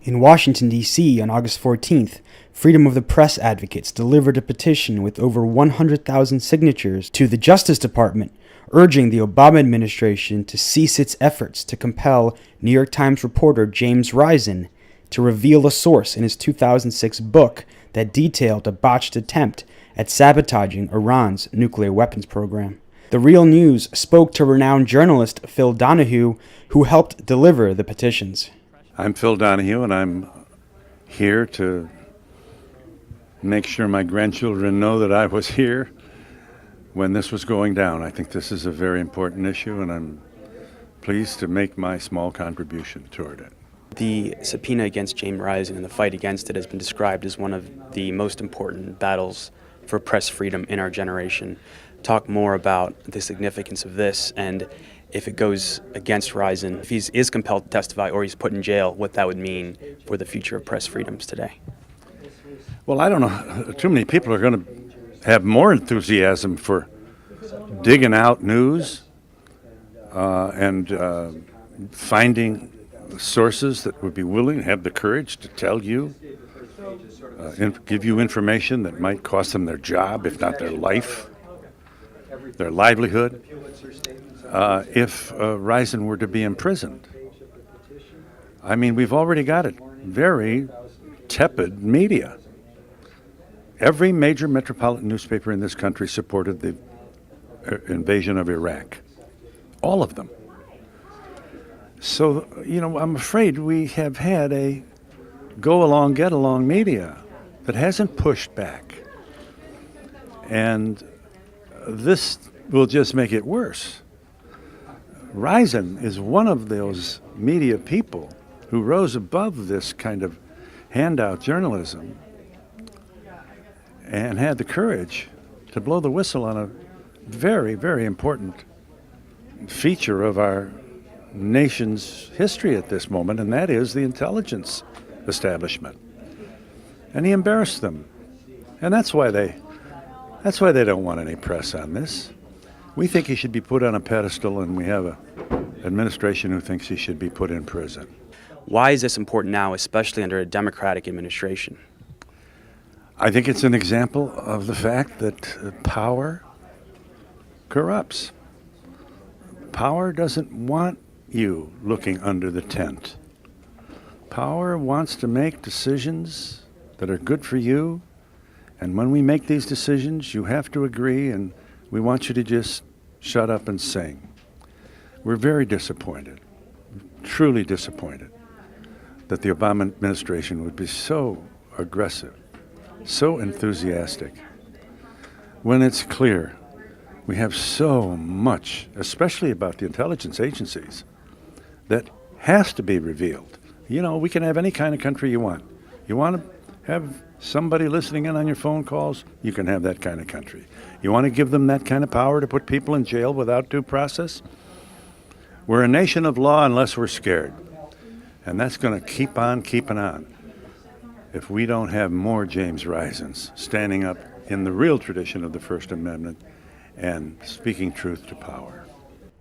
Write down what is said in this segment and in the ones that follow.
In Washington, D.C. on August 14th, freedom of the press advocates delivered a petition with over 100,000 signatures to the Justice Department, urging the Obama administration to cease its efforts to compel New York Times reporter James Risen to reveal a source in his 2006 book that detailed a botched attempt at sabotaging Iran's nuclear weapons program. The Real News spoke to renowned journalist Phil Donahue, who helped deliver the petitions. I'm Phil Donahue, and I'm here to make sure my grandchildren know that I was here when this was going down. I think this is a very important issue, and I'm pleased to make my small contribution toward it. The subpoena against James Risen and the fight against it has been described as one of the most important battles for press freedom in our generation. Talk more about the significance of this, and if it goes against Risen, if he is compelled to testify or he's put in jail, what that would mean for the future of press freedoms today. Well, I don't know. Too many people are going to have more enthusiasm for digging out news and finding sources that would be willing, have the courage to tell you, give you information that might cost them their job, if not their life, their livelihood, if Risen were to be imprisoned. I mean, we've already got it. Very tepid media. Every major metropolitan newspaper in this country supported the invasion of Iraq. All of them. So, I'm afraid we have had a go-along, get-along media that hasn't pushed back. And this will just make it worse. Risen is one of those media people who rose above this kind of handout journalism and had the courage to blow the whistle on a very, very important feature of our nation's history at this moment, and that is the intelligence establishment. And he embarrassed them. And that's why they don't want any press on this. We think he should be put on a pedestal, and we have an administration who thinks he should be put in prison. Why is this important now, especially under a Democratic administration? I think it's an example of the fact that power corrupts. Power doesn't want you looking under the tent. Power wants to make decisions that are good for you, and when we make these decisions, you have to agree, and we want you to just shut up and sing. We're very disappointed, truly disappointed, that the Obama administration would be so aggressive, so enthusiastic, when it's clear we have so much, especially about the intelligence agencies, that has to be revealed. We can have any kind of country you want. You want to have somebody listening in on your phone calls, you can have that kind of country. You want to give them that kind of power to put people in jail without due process? We're a nation of law unless we're scared. And that's going to keep on keeping on if we don't have more James Risens standing up in the real tradition of the First Amendment and speaking truth to power.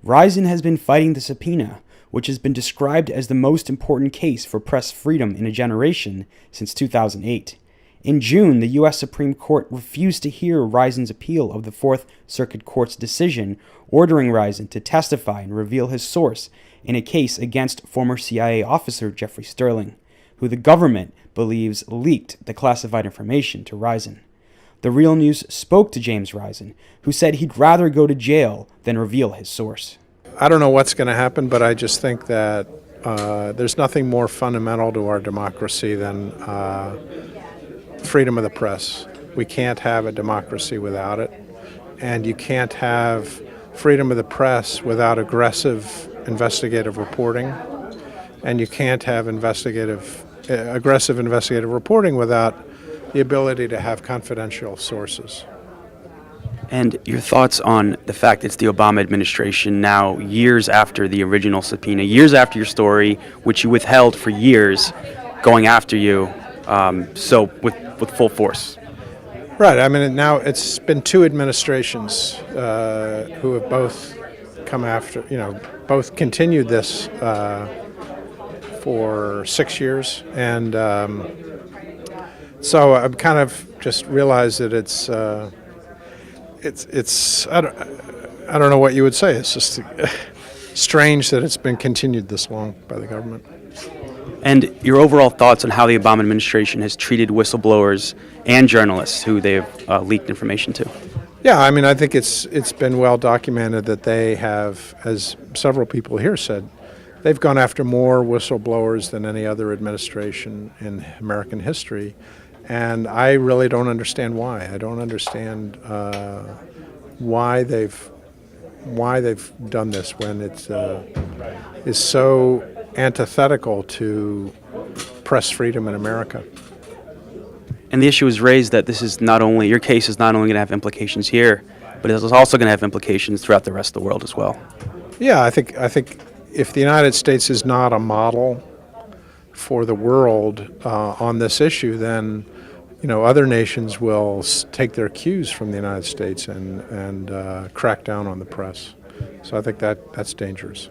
Risen has been fighting the subpoena, which has been described as the most important case for press freedom in a generation since 2008. In June, the U.S. Supreme Court refused to hear Risen's appeal of the Fourth Circuit Court's decision ordering Risen to testify and reveal his source in a case against former CIA officer Jeffrey Sterling, who the government believes leaked the classified information to Risen. The Real News spoke to James Risen, who said he'd rather go to jail than reveal his source. I don't know what's going to happen, but I just think that there's nothing more fundamental to our democracy than freedom of the press. We can't have a democracy without it, and you can't have freedom of the press without aggressive investigative reporting, and you can't have aggressive investigative reporting without the ability to have confidential sources. And your thoughts on the fact it's the Obama administration now, years after the original subpoena, years after your story, which you withheld for years, going after you, so with full force. Right. I mean, now it's been two administrations who have both come after, both continued this for 6 years, and so I've kind of just realized that it's I don't know what you would say. It's just strange that it's been continued this long by the government. And your overall thoughts on how the Obama administration has treated whistleblowers and journalists who they've leaked information to? Yeah, I mean, I think it's been well documented that they have, as several people here said, they've gone after more whistleblowers than any other administration in American history, and I really don't understand why. I don't understand why they've done this when it is so antithetical to press freedom in America. And the issue is raised that this is not only, your case is not only going to have implications here, but it's also going to have implications throughout the rest of the world as well. Yeah, I think if the United States is not a model for the world on this issue, then other nations will take their cues from the United States and crack down on the press. So I think that's dangerous.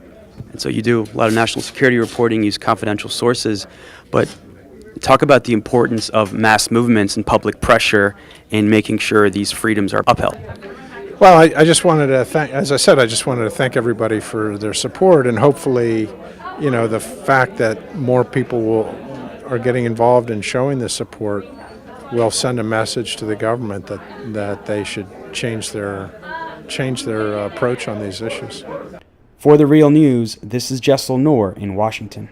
And so you do a lot of national security reporting, use confidential sources, but talk about the importance of mass movements and public pressure in making sure these freedoms are upheld. Well, I just wanted to thank, as I said, I just wanted to thank everybody for their support, and hopefully, the fact that more people are getting involved in showing the support will send a message to the government that they should change their approach on these issues. For The Real News, this is Jessel Noor in Washington.